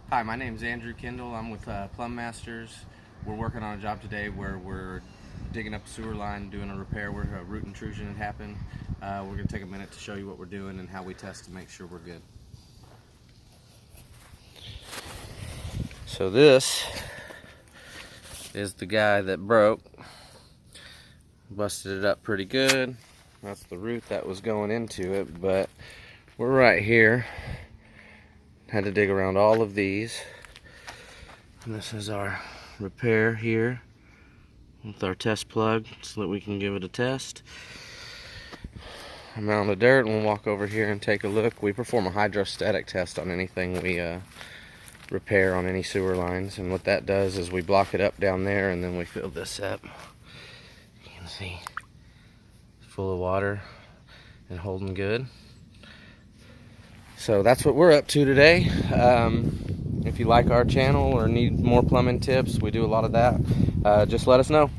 Hi, my name is Andrew Kendall. I'm with Plumb Masters. We're working on a job today where we're digging up the sewer line, doing a repair where a root intrusion had happened. We're going to take a minute to show you what we're doing and how we test to make sure we're good. So this is the guy that broke. Busted it up pretty good. That's the root that was going into it, but we're right here. Had to dig around all of these. And this is our repair here with our test plug so that we can give it a test. Amount of dirt, and we'll walk over here and take a look. We perform a hydrostatic test on anything we repair on any sewer lines, and what that does is we block it up down there and then we fill this up. You can see it's full of water and holding good. So that's what we're up to today. If you like our channel or need more plumbing tips, we do a lot of that. Just let us know.